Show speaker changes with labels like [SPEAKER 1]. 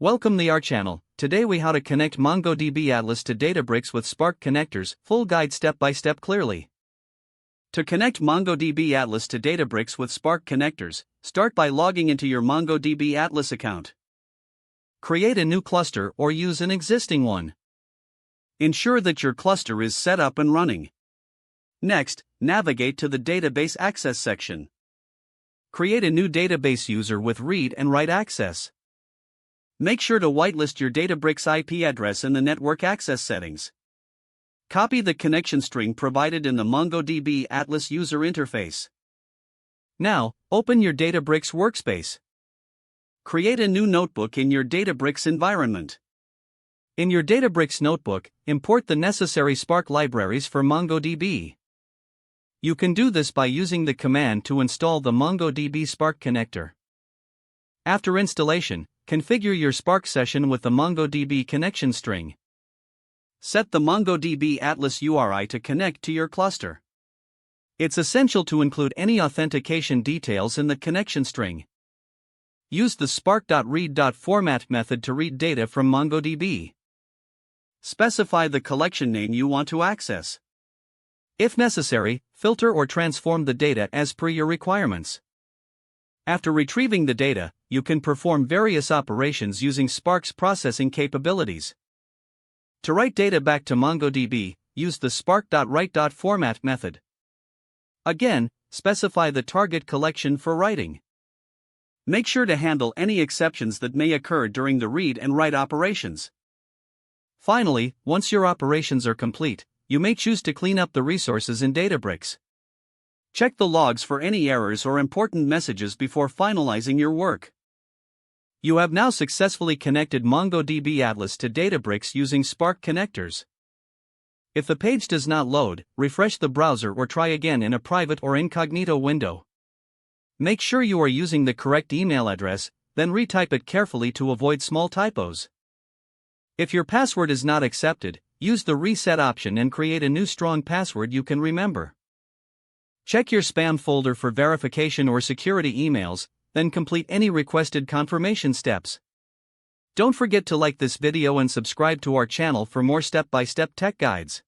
[SPEAKER 1] Welcome to our channel. Today we how to connect MongoDB Atlas to Databricks with Spark connectors, full guide step by step clearly. To connect MongoDB Atlas to Databricks with Spark connectors, start by logging into your MongoDB Atlas account. Create a new cluster or use an existing one. Ensure that your cluster is set up and running. Next, navigate to the Database Access section. Create a new database user with read and write access. Make sure to whitelist your Databricks IP address in the network access settings. Copy the connection string provided in the MongoDB Atlas user interface. Now, open your Databricks workspace. Create a new notebook in your Databricks environment. In your Databricks notebook, import the necessary Spark libraries for MongoDB. You can do this by using the command to install the MongoDB Spark connector. After installation, configure your Spark session with the MongoDB connection string. Set the MongoDB Atlas URI to connect to your cluster. It's essential to include any authentication details in the connection string. Use the spark.read.format method to read data from MongoDB. Specify the collection name you want to access. If necessary, filter or transform the data as per your requirements. After retrieving the data, you can perform various operations using Spark's processing capabilities. To write data back to MongoDB, use the spark.write.format method. Again, specify the target collection for writing. Make sure to handle any exceptions that may occur during the read and write operations. Finally, once your operations are complete, you may choose to clean up the resources in Databricks. Check the logs for any errors or important messages before finalizing your work. You have now successfully connected MongoDB Atlas to Databricks using Spark connectors. If the page does not load, refresh the browser or try again in a private or incognito window. Make sure you are using the correct email address, then retype it carefully to avoid small typos. If your password is not accepted, use the reset option and create a new strong password you can remember. Check your spam folder for verification or security emails, then complete any requested confirmation steps. Don't forget to like this video and subscribe to our channel for more step-by-step tech guides.